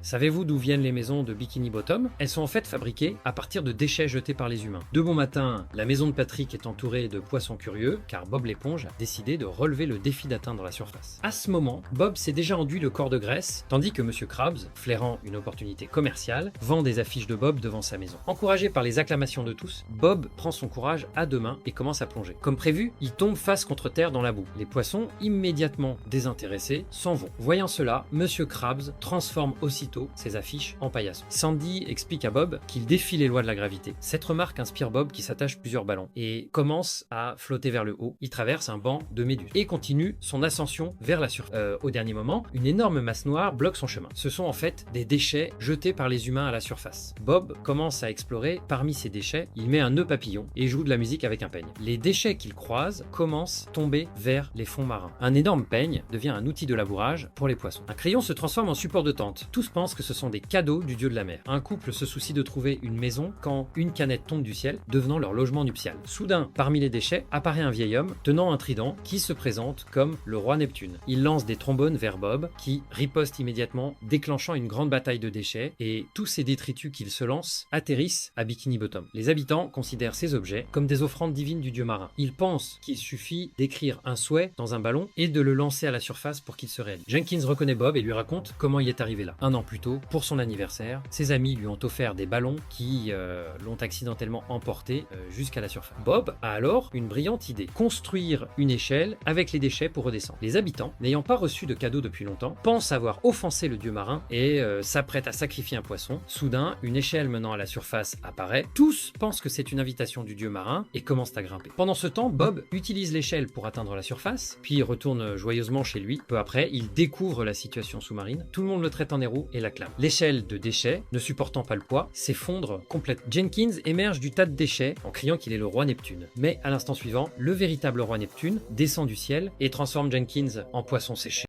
Savez-vous d'où viennent les maisons de Bikini Bottom? Elles sont en fait fabriquées à partir de déchets jetés par les humains. De bon matin, la maison de Patrick est entourée de poissons curieux, car Bob l'éponge a décidé de relever le défi d'atteindre la surface. À ce moment, Bob s'est déjà enduit le corps de graisse, tandis que Monsieur Krabs, flairant une opportunité commerciale, vend des affiches de Bob devant sa maison. Encouragé par les acclamations de tous, Bob prend son courage à deux mains et commence à plonger. Comme prévu, il tombe face contre terre dans la boue. Les poissons, immédiatement désintéressés, s'en vont. Voyant cela, Monsieur Krabs transforme aussitôt ses affiches en paillasson. Sandy explique à Bob qu'il défie les lois de la gravité. Cette remarque inspire Bob qui s'attache plusieurs ballons et commence à flotter vers le haut. Il traverse un banc de méduses et continue son ascension vers la surface. Au dernier moment, une énorme masse noire bloque son chemin. Ce sont en fait des déchets jetés par les humains à la surface. Bob commence à explorer parmi ces déchets. Il met un nœud papillon et joue de la musique avec un peigne. Les déchets qu'il croise commencent à tomber vers les fonds marins. Un énorme peigne devient un outil de labourage pour les poissons. Un crayon se transforme en support de tente. Tous pensent que ce sont des cadeaux du dieu de la mer. Un couple se soucie de trouver une maison quand une canette tombe du ciel, devenant leur logement nuptial. Soudain, parmi les déchets, apparaît un vieil homme tenant un trident qui se présente comme le roi Neptune. Il lance des trombones vers Bob qui riposte immédiatement, déclenchant une grande bataille de déchets et tous ces détritus qu'il se lance atterrissent à Bikini Bottom. Les habitants considèrent ces objets comme des offrandes divines du dieu marin. Ils pensent qu'il suffit d'écrire un souhait dans un ballon et de le lancer à la surface pour qu'il se réalise. Jenkins reconnaît Bob et lui raconte comment il est arrivé là. Un an plus tôt, pour son anniversaire, ses amis lui ont offert des ballons qui l'ont accidentellement emporté jusqu'à la surface. Bob a alors une brillante idée, construire une échelle avec les déchets pour redescendre. Les habitants, n'ayant pas reçu de cadeau depuis longtemps, pensent avoir offensé le dieu marin et s'apprêtent à sacrifier un poisson. Soudain, une échelle menant à la surface apparaît. Tous pensent que c'est une invitation du dieu marin et commencent à grimper. Pendant ce temps, Bob utilise l'échelle pour atteindre la surface, puis retourne joyeusement chez lui. Peu après, il découvre la situation sous-marine. Tout le monde le traite en héros et l'acclame. L'échelle de déchets, ne supportant pas le poids, s'effondre complètement. Jenkins émerge du tas de déchets en criant qu'il est le roi Neptune. Mais à l'instant suivant, le véritable roi Neptune descend du ciel et transforme Jenkins en poisson séché.